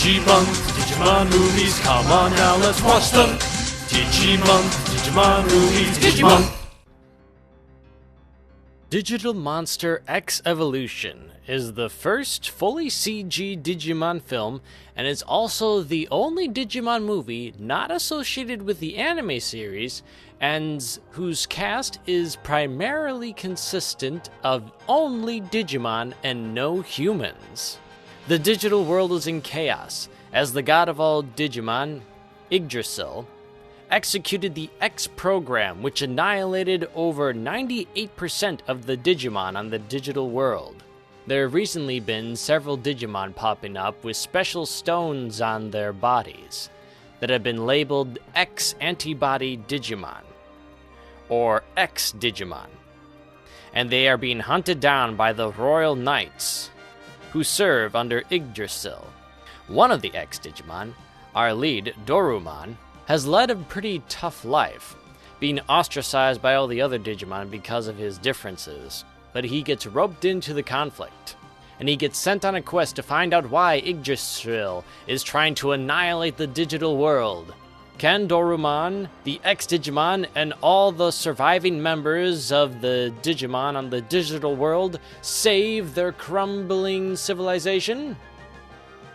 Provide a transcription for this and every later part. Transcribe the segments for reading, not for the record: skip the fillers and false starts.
Digimonth, Digimon movies, come on now, let's watch them. Digimonth, Digimon movies, Digimonth. Digital Monster X Evolution is the first fully CG Digimon film and is also the only Digimon movie not associated with the anime series and whose cast is primarily consistent of only Digimon and no humans. The digital world is in chaos as the god of all Digimon, Yggdrasil, executed the X program, which annihilated over 98% of the Digimon on the digital world. There have recently been several Digimon popping up with special stones on their bodies that have been labeled X-Antibody Digimon, or X-Digimon, and they are being hunted down by the Royal Knights, who serve under Yggdrasil. One of the X-Digimon, our lead, Dorumon, has led a pretty tough life, being ostracized by all the other Digimon because of his differences, but he gets roped into the conflict, and he gets sent on a quest to find out why Yggdrasil is trying to annihilate the digital world. Can Dorumon, the X-Digimon, and all the surviving members of the Digimon on the digital world save their crumbling civilization?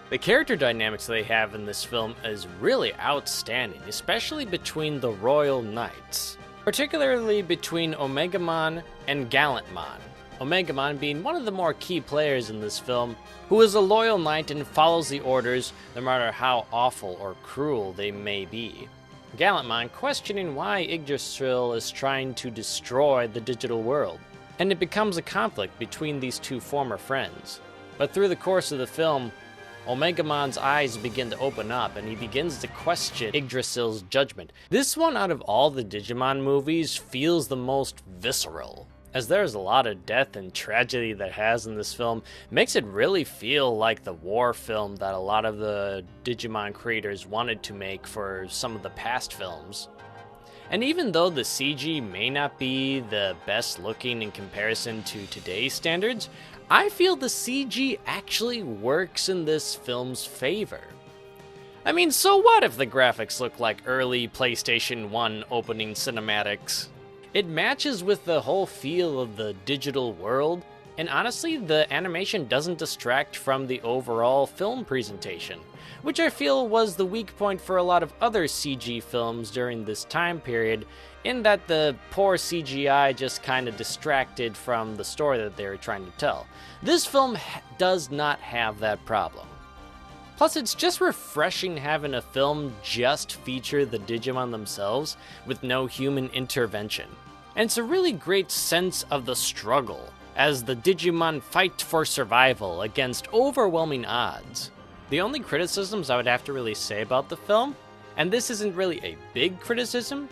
The character dynamics they have in this film is really outstanding, especially between the Royal Knights, particularly between Omegamon and Gallantmon. Omegamon being one of the more key players in this film, who is a loyal knight and follows the orders no matter how awful or cruel they may be. Gallantmon questioning why Yggdrasil is trying to destroy the digital world, and it becomes a conflict between these two former friends. But through the course of the film, Omegamon's eyes begin to open up and he begins to question Yggdrasil's judgment. This one out of all the Digimon movies feels the most visceral, as there's a lot of death and tragedy that has in this film. It makes it really feel like the war film that a lot of the Digimon creators wanted to make for some of the past films. And even though the CG may not be the best looking in comparison to today's standards, I feel the CG actually works in this film's favor. I mean, so what if the graphics look like early PlayStation 1 opening cinematics? It matches with the whole feel of the digital world, and honestly, the animation doesn't distract from the overall film presentation, which I feel was the weak point for a lot of other CG films during this time period, in that the poor CGI just kind of distracted from the story that they were trying to tell. This film does not have that problem. Plus, it's just refreshing having a film just feature the Digimon themselves with no human intervention. And it's a really great sense of the struggle as the Digimon fight for survival against overwhelming odds. The only criticisms I would have to really say about the film, and this isn't really a big criticism,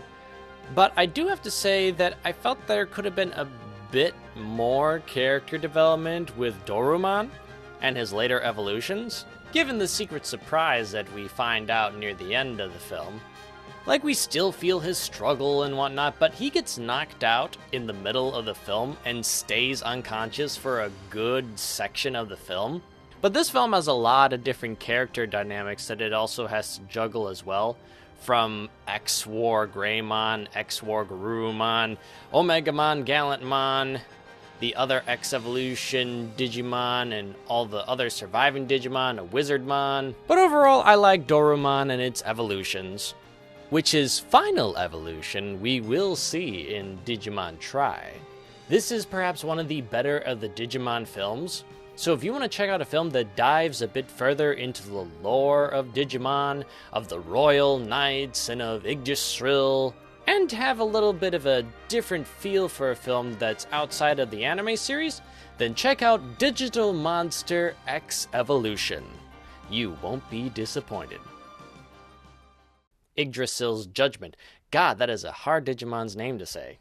but I do have to say that I felt there could have been a bit more character development with Dorumon and his later evolutions, given the secret surprise that we find out near the end of the film. Like, we still feel his struggle and whatnot, but he gets knocked out in the middle of the film and stays unconscious for a good section of the film. But this film has a lot of different character dynamics that it also has to juggle as well, from X-War Greymon, X-War Garurumon, Omegamon, Gallantmon, the other X-Evolution Digimon, and all the other surviving Digimon, a Wizardmon. But overall, I like Dorumon and its evolutions, which is final evolution we will see in Digimon Tri. This is perhaps one of the better of the Digimon films, so if you want to check out a film that dives a bit further into the lore of Digimon, of the Royal Knights, and of Yggdrasil, and have a little bit of a different feel for a film that's outside of the anime series, then check out Digital Monster X Evolution. You won't be disappointed. Yggdrasil's Judgment. God, that is a hard Digimon's name to say.